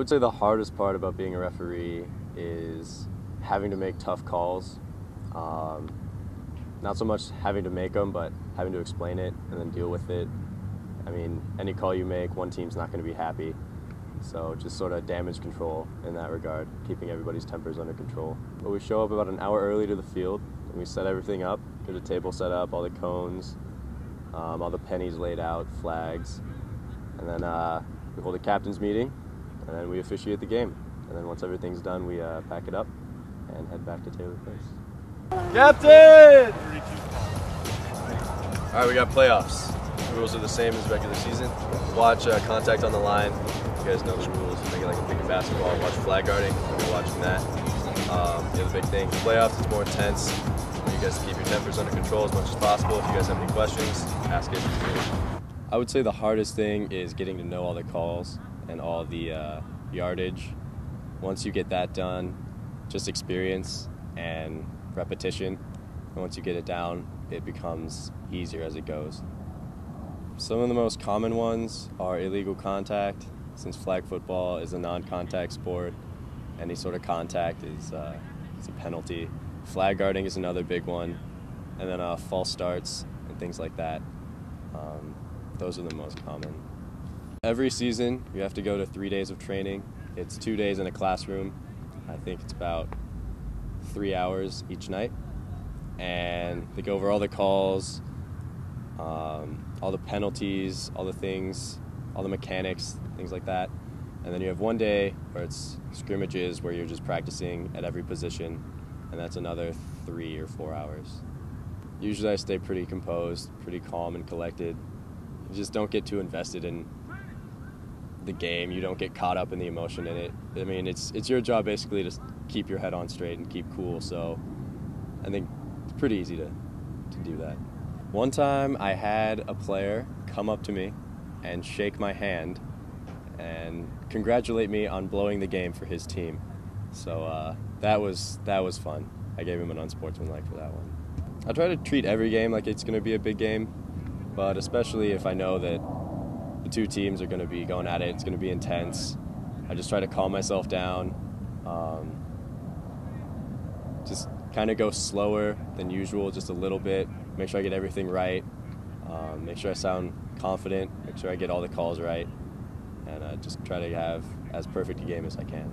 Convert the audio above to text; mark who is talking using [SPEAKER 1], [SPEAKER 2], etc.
[SPEAKER 1] would say the hardest part about being a referee is having to make tough calls. Not so much having to make them, but having to explain it and then deal with it. I mean, any call you make, one team's not going to be happy. So just sort of damage control in that regard, keeping everybody's tempers under control. But we show up about an hour early to the field, and we set everything up, get a table set up, all the cones, all the pennies laid out, flags, and then we hold a captain's meeting, and then we officiate the game. And then once everything's done, we pack it up and head back to Taylor Place.
[SPEAKER 2] Captain! All right, we got playoffs. The rules are the same as regular season. Watch contact on the line. You guys know the rules. Make it like a big basketball. Watch flag guarding. We're watching that. The other big thing, playoffs, it's more intense. You guys keep your tempers under control as much as possible. If you guys have any questions, ask it.
[SPEAKER 1] I would say the hardest thing is getting to know all the calls and all the yardage. Once you get that done, just experience and repetition. And once you get it down, it becomes easier as it goes. Some of the most common ones are illegal contact. Since flag football is a non-contact sport, any sort of contact is a penalty. Flag guarding is another big one, and then false starts and things like that. Those are the most common. Every season, you have to go to 3 days of training. It's 2 days in a classroom. I think it's about 3 hours each night. And they go over all the calls, all the penalties, all the things, all the mechanics, things like that. And then you have 1 day where it's scrimmages where you're just practicing at every position, and that's another 3 or 4 hours. Usually I stay pretty composed, pretty calm and collected. You just don't get too invested in the game. You don't get caught up in the emotion in it. I mean, it's your job basically to keep your head on straight and keep cool, so I think it's pretty easy to do that. One time I had a player come up to me and shake my hand and congratulate me on blowing the game for his team. So that was fun. I gave him an unsportsmanlike for that one. I try to treat every game like it's going to be a big game, but especially if I know that the two teams are going to be going at it, it's going to be intense. I just try to calm myself down, just kind of go slower than usual, just a little bit, make sure I get everything right, make sure I sound confident, make sure I get all the calls right, and just try to have as perfect a game as I can.